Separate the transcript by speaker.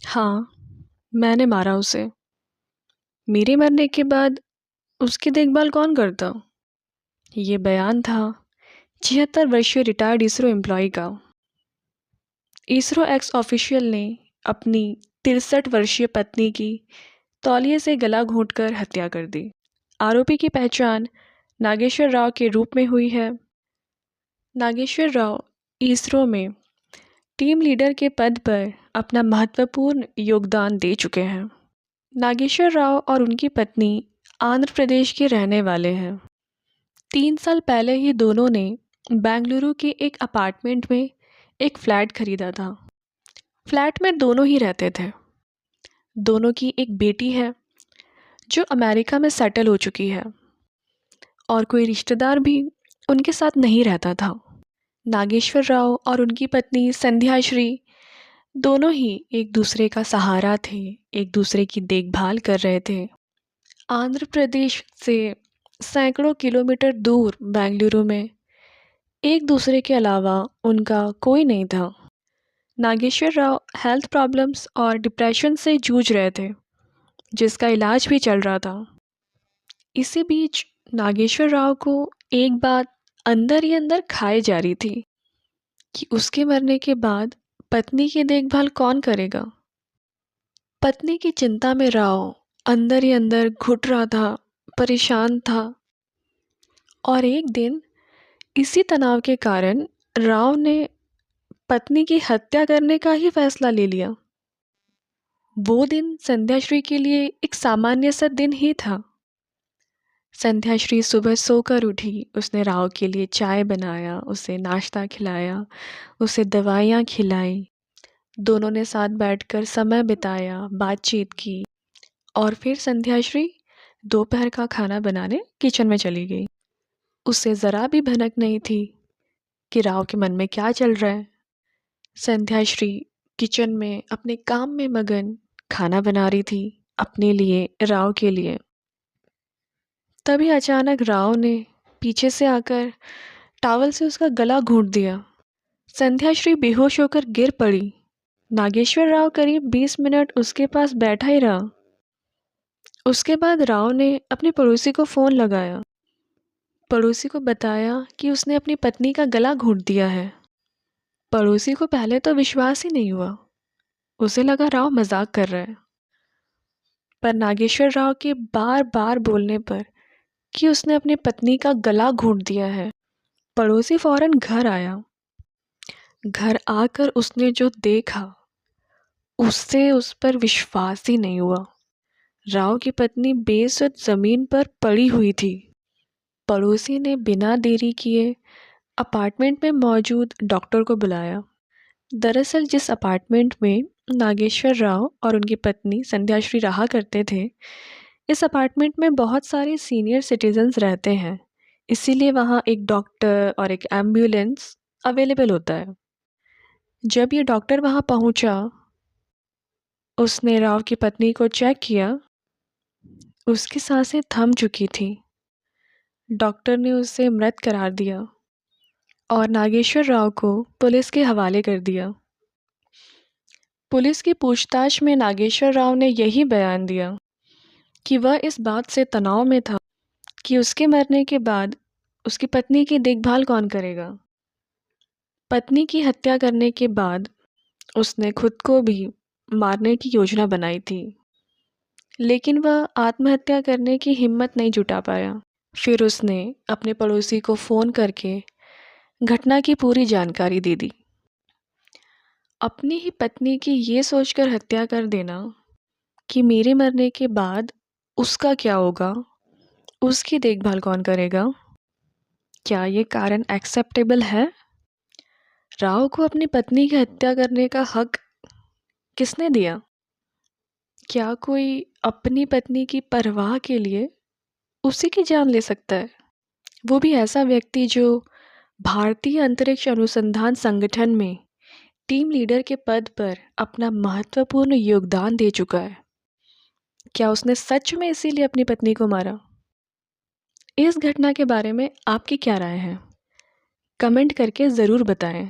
Speaker 1: हाँ, मैंने मारा उसे। मेरे मरने के बाद उसकी देखभाल कौन करता? ये बयान था 76 वर्षीय रिटायर्ड इसरो एम्प्लॉय का। इसरो एक्स ऑफिशियल ने अपनी 63 वर्षीय पत्नी की तौलिए से गला घोंटकर हत्या कर दी। आरोपी की पहचान नागेश्वर राव के रूप में हुई है। नागेश्वर राव इसरो में टीम लीडर के पद पर अपना महत्वपूर्ण योगदान दे चुके हैं। नागेश्वर राव और उनकी पत्नी आंध्र प्रदेश के रहने वाले हैं। 3 साल पहले ही दोनों ने बेंगलुरु के एक अपार्टमेंट में एक फ्लैट खरीदा था। फ्लैट में दोनों ही रहते थे। दोनों की एक बेटी है जो अमेरिका में सेटल हो चुकी है और कोई रिश्तेदार भी उनके साथ नहीं रहता था। नागेश्वर राव और उनकी पत्नी संध्याश्री दोनों ही एक दूसरे का सहारा थे, एक दूसरे की देखभाल कर रहे थे। आंध्र प्रदेश से सैकड़ों किलोमीटर दूर बेंगलुरु में एक दूसरे के अलावा उनका कोई नहीं था। नागेश्वर राव हेल्थ प्रॉब्लम्स और डिप्रेशन से जूझ रहे थे, जिसका इलाज भी चल रहा था। इसी बीच नागेश्वर राव को एक बात अंदर ही अंदर खाए जा रही थी कि उसके मरने के बाद पत्नी की देखभाल कौन करेगा। पत्नी की चिंता में राव अंदर ही अंदर घुट रहा था, परेशान था। और एक दिन इसी तनाव के कारण राव ने पत्नी की हत्या करने का ही फैसला ले लिया। वो दिन संध्याश्री के लिए एक सामान्य सा दिन ही था। संध्याश्री सुबह सोकर उठी, उसने राव के लिए चाय बनाया, उसे नाश्ता खिलाया, उसे दवाइयाँ खिलाई। दोनों ने साथ बैठकर समय बिताया, बातचीत की और फिर संध्याश्री दोपहर का खाना बनाने किचन में चली गई। उसे ज़रा भी भनक नहीं थी कि राव के मन में क्या चल रहा है। संध्याश्री किचन में अपने काम में मगन खाना बना रही थी, अपने लिए, राव के लिए। तभी अचानक राव ने पीछे से आकर टॉवल से उसका गला घोंट दिया। संध्याश्री बेहोश होकर गिर पड़ी। नागेश्वर राव करीब 20 मिनट उसके पास बैठा ही रहा। उसके बाद राव ने अपने पड़ोसी को फ़ोन लगाया। पड़ोसी को बताया कि उसने अपनी पत्नी का गला घोंट दिया है। पड़ोसी को पहले तो विश्वास ही नहीं हुआ। उसे लगा राव मजाक कर रहा है। पर नागेश्वर राव के बार बार बोलने पर कि उसने अपनी पत्नी का गला घोंट दिया है, पड़ोसी फौरन घर आया। घर आकर उसने जो देखा, उससे उस पर विश्वास ही नहीं हुआ। राव की पत्नी बेसुध ज़मीन पर पड़ी हुई थी। पड़ोसी ने बिना देरी किए अपार्टमेंट में मौजूद डॉक्टर को बुलाया। दरअसल जिस अपार्टमेंट में नागेश्वर राव और उनकी पत्नी संध्याश्री रहा करते थे, इस अपार्टमेंट में बहुत सारे सीनियर सिटीजन्स रहते हैं, इसीलिए वहाँ एक डॉक्टर और एक एम्बुलेंस अवेलेबल होता है। जब ये डॉक्टर वहाँ पहुँचा, उसने राव की पत्नी को चेक किया। उसकी सांसें थम चुकी थी। डॉक्टर ने उसे मृत करार दिया और नागेश्वर राव को पुलिस के हवाले कर दिया। पुलिस की पूछताछ में नागेश्वर राव ने यही बयान दिया कि वह इस बात से तनाव में था कि उसके मरने के बाद उसकी पत्नी की देखभाल कौन करेगा। पत्नी की हत्या करने के बाद उसने खुद को भी मारने की योजना बनाई थी, लेकिन वह आत्महत्या करने की हिम्मत नहीं जुटा पाया। फिर उसने अपने पड़ोसी को फ़ोन करके घटना की पूरी जानकारी दे दी। अपनी ही पत्नी की ये सोचकर हत्या कर देना कि मेरे मरने के बाद उसका क्या होगा, उसकी देखभाल कौन करेगा, क्या ये कारण एक्सेप्टेबल है? राव को अपनी पत्नी की हत्या करने का हक किसने दिया? क्या कोई अपनी पत्नी की परवाह के लिए उसी की जान ले सकता है? वो भी ऐसा व्यक्ति जो भारतीय अंतरिक्ष अनुसंधान संगठन में टीम लीडर के पद पर अपना महत्वपूर्ण योगदान दे चुका है। क्या उसने सच में इसीलिए अपनी पत्नी को मारा? इस घटना के बारे में आपकी क्या राय है? कमेंट करके ज़रूर बताएं।